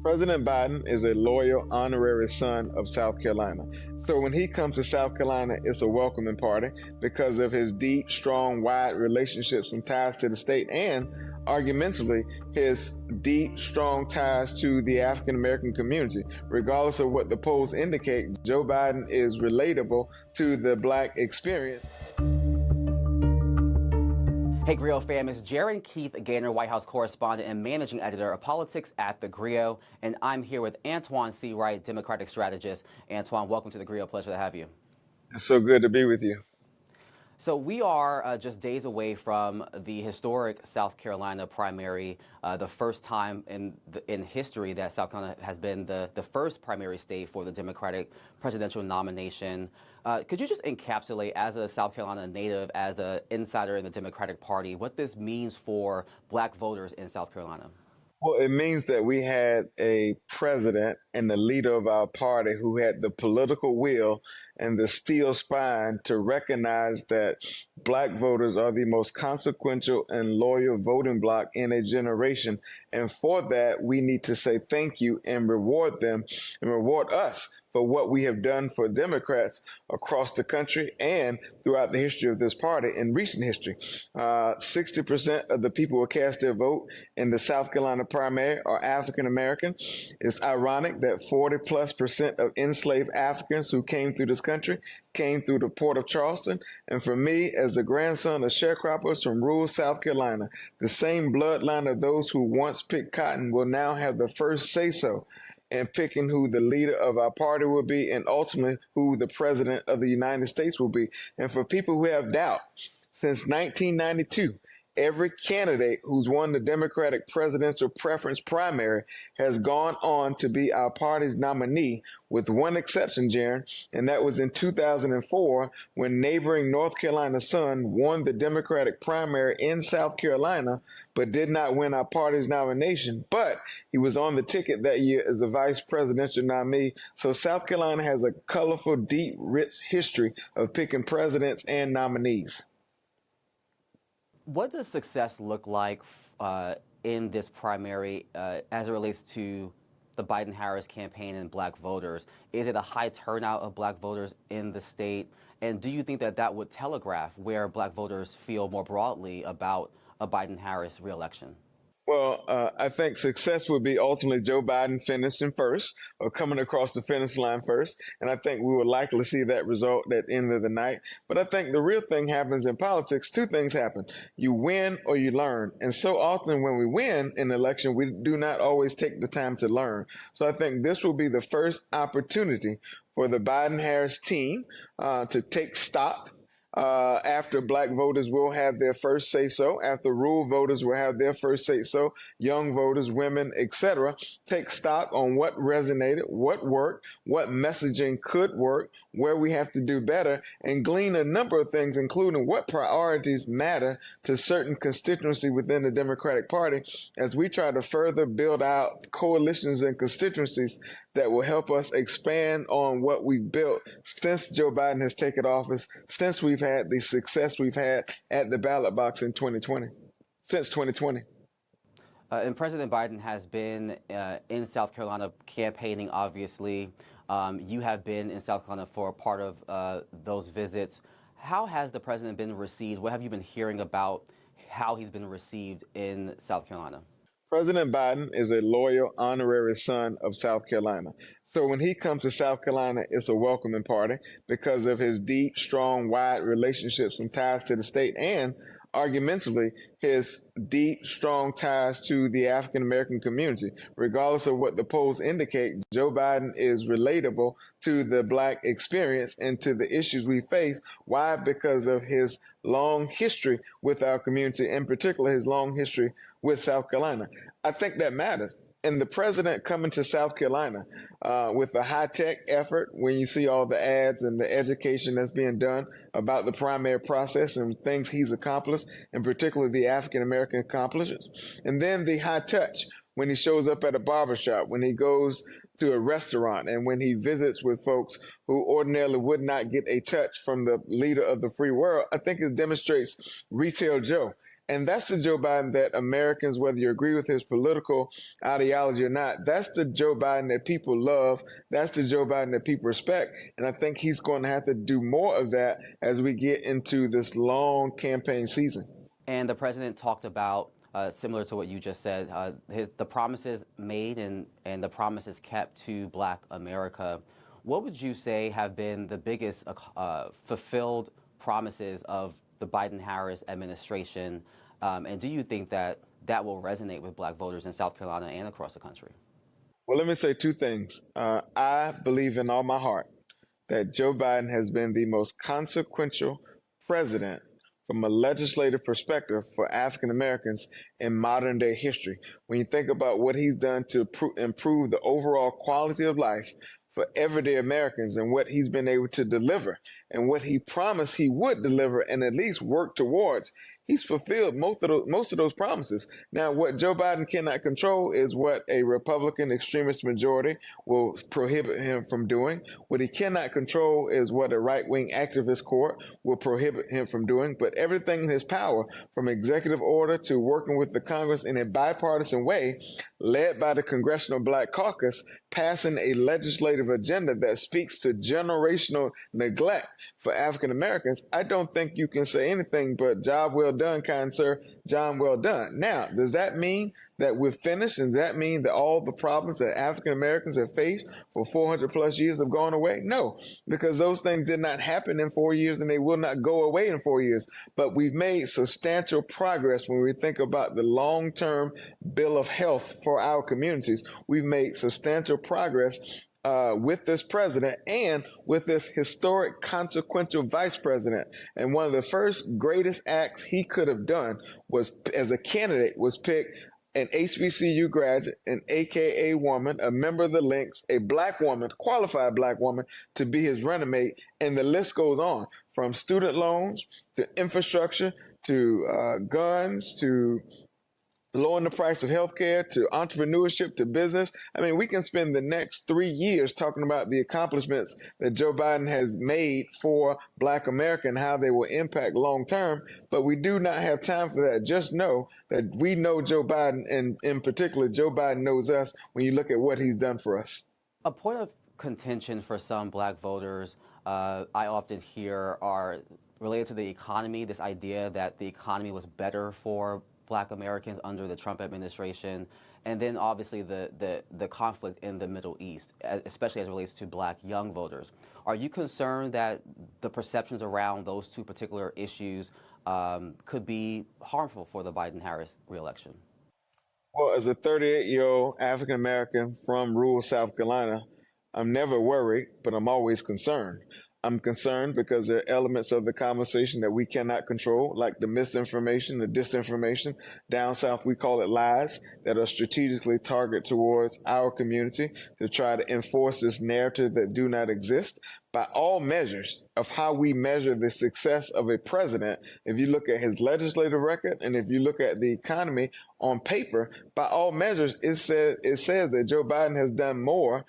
President Biden is a loyal honorary son of South Carolina. So when he comes to South Carolina, it's a welcoming party because of his deep, strong, wide relationships and ties to the state, and argumentatively, his deep, strong ties to the African American community. Regardless of what the polls indicate, Joe Biden is relatable to the Black experience. Hey, GRIO fam, it's Gerren Keith Gaynor, White House correspondent and managing editor of politics at theGrio, and I'm here with Antjuan Seawright, Democratic strategist. Antjuan, welcome to theGrio. Pleasure to have you. It's so good to be with you. So we are just days away from the historic South Carolina primary, the first time in history that South Carolina has been the first primary state for the Democratic presidential nomination. Could you just encapsulate, as a South Carolina native, as an insider in the Democratic Party, what this means for Black voters in South Carolina? Well, it means that we had a president and the leader of our party who had the political will and the steel spine to recognize that Black voters are the most consequential and loyal voting bloc in a generation. And for that, we need to say thank you and reward them and reward us for what we have done for Democrats across the country and throughout the history of this party in recent history. 60% of the people who cast their vote in the South Carolina primary are African American. It's ironic that 40+% of enslaved Africans who came through this country came through the port of Charleston. And for me, as the grandson of sharecroppers from rural South Carolina, the same bloodline of those who once picked cotton will now have the first say-so and picking who the leader of our party will be and ultimately who the president of the United States will be. And for people who have doubt, since 1992, every candidate who's won the Democratic presidential preference primary has gone on to be our party's nominee, with one exception, Gerren, and that was in 2004 when neighboring North Carolina Sun won the Democratic primary in South Carolina, but did not win our party's nomination. But he was on the ticket that year as the vice presidential nominee. So South Carolina has a colorful, deep, rich history of picking presidents and nominees. What does success look like in this primary as it relates to the Biden-Harris campaign and Black voters? Is it a high turnout of Black voters in the state? And do you think that that would telegraph where Black voters feel more broadly about a Biden-Harris reelection? Well, I think success would be ultimately Joe Biden finishing first or coming across the finish line first. And I think we would likely see that result at the end of the night. But I think the real thing happens in politics. Two things happen. You win or you learn. And so often when we win an election, we do not always take the time to learn. So I think this will be the first opportunity for the Biden-Harris team to take stock. After Black voters will have their first say-so, after rural voters will have their first say-so, young voters, women, etc., take stock on what resonated, what worked, what messaging could work, where we have to do better, and glean a number of things, including what priorities matter to certain constituency within the Democratic Party as we try to further build out coalitions and constituencies that will help us expand on what we've built since Joe Biden has taken office, since we've had the success we've had at the ballot box in 2020, since 2020. And President Biden has been in South Carolina campaigning, obviously. You have been in South Carolina for a part of those visits. How has the president been received? What have you been hearing about how he's been received in South Carolina? President Biden is a loyal honorary son of South Carolina. So when he comes to South Carolina, it's a welcoming party because of his deep, strong, wide relationships and ties to the state, and argumentatively, his deep, strong ties to the African American community. Regardless of what the polls indicate, Joe Biden is relatable to the Black experience and to the issues we face. Why? Because of his long history with our community, in particular his long history with South Carolina. I think that matters. And the president coming to South Carolina with a high-tech effort, when you see all the ads and the education that's being done about the primary process and things he's accomplished, in particular the African-American accomplishments, and then the high touch when he shows up at a barbershop, when he goes to a restaurant, and when he visits with folks who ordinarily would not get a touch from the leader of the free world, I think it demonstrates Retail Joe. And that's the Joe Biden that Americans, whether you agree with his political ideology or not, that's the Joe Biden that people love. That's the Joe Biden that people respect. And I think he's going to have to do more of that as we get into this long campaign season. And the president talked about, similar to what you just said, the promises made and the promises kept to Black America. What would you say have been the biggest fulfilled promises of the Biden-Harris administration? And do you think that that will resonate with Black voters in South Carolina and across the country? Well, let me say two things. I believe in all my heart that Joe Biden has been the most consequential president from a legislative perspective for African Americans in modern day history. When you think about what he's done to improve the overall quality of life for everyday Americans and what he's been able to deliver and what he promised he would deliver and at least work towards, he's fulfilled most of those promises. Now, what Joe Biden cannot control is what a Republican extremist majority will prohibit him from doing. What he cannot control is what a right-wing activist court will prohibit him from doing. But everything in his power, from executive order to working with the Congress in a bipartisan way, led by the Congressional Black Caucus, passing a legislative agenda that speaks to generational neglect for African Americans, I don't think you can say anything but job well done, kind sir, John well done. Now, does that mean that we're finished? And does that mean that all the problems that African Americans have faced for 400 plus years have gone away? No, because those things did not happen in 4 years and they will not go away in 4 years. But we've made substantial progress when we think about the long-term bill of health for our communities. We've made substantial progress with this president and with this historic consequential vice president. And one of the first greatest acts he could have done was, as a candidate, was pick an HBCU graduate, an AKA woman, a member of the Links, a Black woman, qualified Black woman, to be his running mate. And the list goes on, from student loans to infrastructure to guns to lowering the price of healthcare to entrepreneurship to business. I mean, we can spend the next 3 years talking about the accomplishments that Joe Biden has made for Black America and how they will impact long term, but we do not have time for that. Just know that we know Joe Biden, and in particular, Joe Biden knows us when you look at what he's done for us. A point of contention for some Black voters I often hear are related to the economy, this idea that the economy was better for Black Americans under the Trump administration, and then obviously the conflict in the Middle East, especially as it relates to Black young voters. Are you concerned that the perceptions around those two particular issues could be harmful for the Biden-Harris reelection? Well, as a 38-year-old African American from rural South Carolina, I'm never worried, but I'm always concerned. I'm concerned because there are elements of the conversation that we cannot control, like the misinformation, the disinformation. Down south, we call it lies, that are strategically targeted towards our community to try to enforce this narrative that do not exist. By all measures of how we measure the success of a president, if you look at his legislative record and if you look at the economy on paper, by all measures, it says that Joe Biden has done more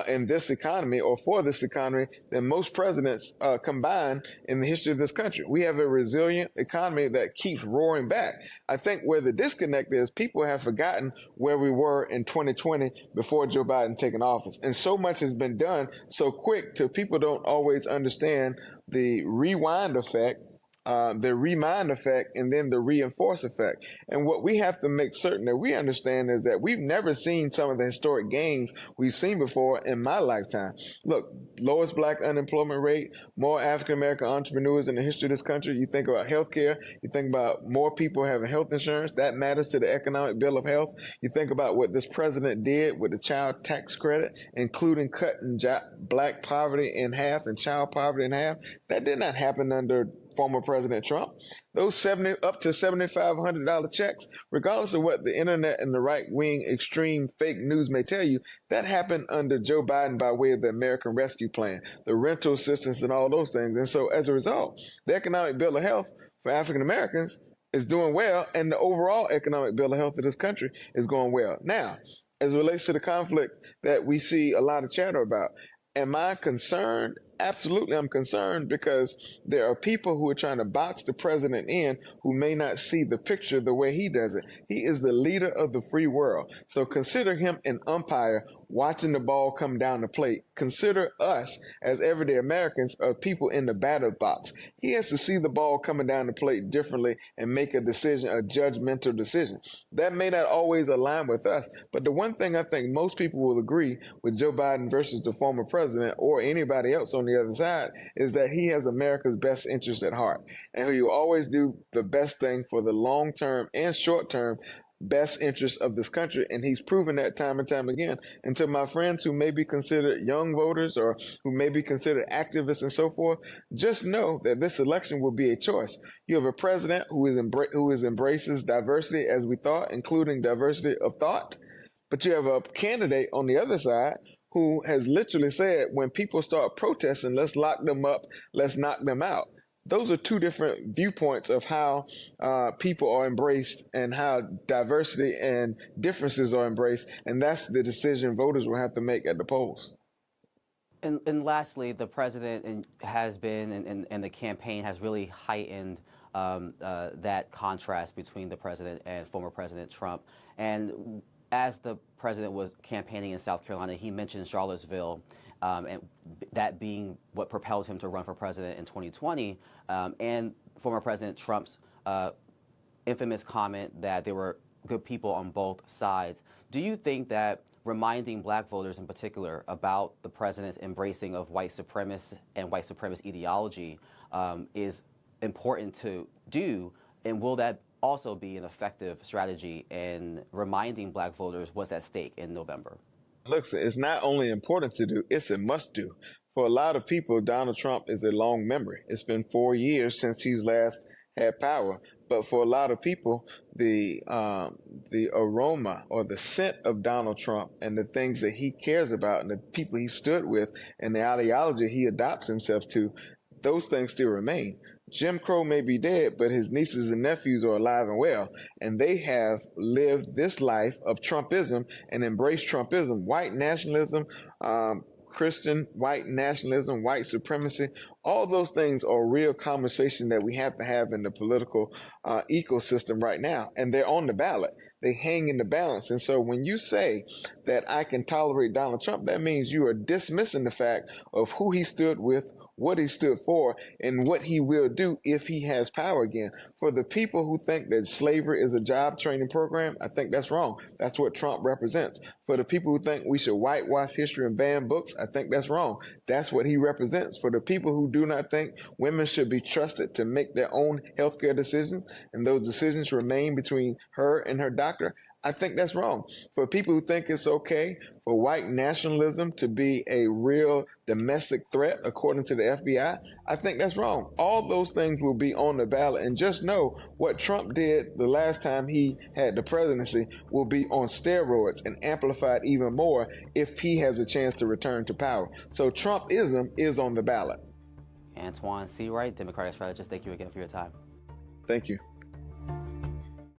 in this economy or for this economy than most presidents combined in the history of this country. We have a resilient economy that keeps roaring back. I think where the disconnect is, people have forgotten where we were in 2020 before Joe Biden taking office. And so much has been done so quick till people don't always understand the rewind effect, the remind effect, and then the reinforce effect. And what we have to make certain that we understand is that we've never seen some of the historic gains we've seen before in my lifetime. Look, lowest Black unemployment rate, more African-American entrepreneurs in the history of this country. You think about healthcare, you think about more people having health insurance. That matters to the economic bill of health. You think about what this president did with the child tax credit, including cutting Black poverty in half and child poverty in half. That did not happen under former President Trump. Those up to $7,500 checks, regardless of what the internet and the right-wing extreme fake news may tell you, that happened under Joe Biden by way of the American Rescue Plan, the rental assistance and all those things. And so as a result, the economic bill of health for African Americans is doing well, and the overall economic bill of health of this country is going well. Now, as it relates to the conflict that we see a lot of chatter about, am I concerned Absolutely, I'm concerned because there are people who are trying to box the president in who may not see the picture the way he does it. He is the leader of the free world. So consider him an umpire watching the ball come down the plate. Consider us as everyday Americans of people in the batter box. He has to see the ball coming down the plate differently and make a decision, a judgmental decision. That may not always align with us, but the one thing I think most people will agree with Joe Biden versus the former president or anybody else on the other side is that he has America's best interest at heart, and he will always do the best thing for the long term and short term best interest of this country, and he's proven that time and time again. And to my friends who may be considered young voters or who may be considered activists and so forth, just know that this election will be a choice. You have a president who embraces diversity as we thought, including diversity of thought, but you have a candidate on the other side who has literally said, when people start protesting, let's lock them up, let's knock them out. Those are two different viewpoints of how people are embraced and how diversity and differences are embraced. And that's the decision voters will have to make at the polls. And lastly, the president has been, and the campaign has really heightened that contrast between the president and former President Trump. And as the president was campaigning in South Carolina, he mentioned Charlottesville, and that being what propelled him to run for president in 2020, and former President Trump's infamous comment that there were good people on both sides. Do you think that reminding black voters in particular about the president's embracing of white supremacist and white supremacist ideology is important to do, and will that also be an effective strategy in reminding black voters what's at stake in November? Look, it's not only important to do, it's a must do. For a lot of people, Donald Trump is a long memory. It's been 4 years since he's last had power. But for a lot of people, the aroma or the scent of Donald Trump and the things that he cares about and the people he stood with and the ideology he adopts himself to, those things still remain. Jim Crow may be dead, but his nieces and nephews are alive and well, and they have lived this life of Trumpism and embraced Trumpism, white nationalism, Christian white nationalism, white supremacy. All those things are real conversation that we have to have in the political ecosystem right now, and they're on the ballot. They hang in the balance. And so when you say that I can tolerate Donald Trump, that means you are dismissing the fact of who he stood with, what he stood for, and what he will do if he has power again. For the people who think that slavery is a job training program, I think that's wrong. That's what Trump represents. For the people who think we should whitewash history and ban books, I think that's wrong. That's what he represents. For the people who do not think women should be trusted to make their own healthcare decisions, and those decisions remain between her and her doctor, I think that's wrong. For people who think it's okay for white nationalism to be a real domestic threat, according to the FBI, I think that's wrong. All those things will be on the ballot. And just know what Trump did the last time he had the presidency will be on steroids and amplified even more if he has a chance to return to power. So Trumpism is on the ballot. Antjuan Seawright, Democratic strategist, thank you again for your time. Thank you.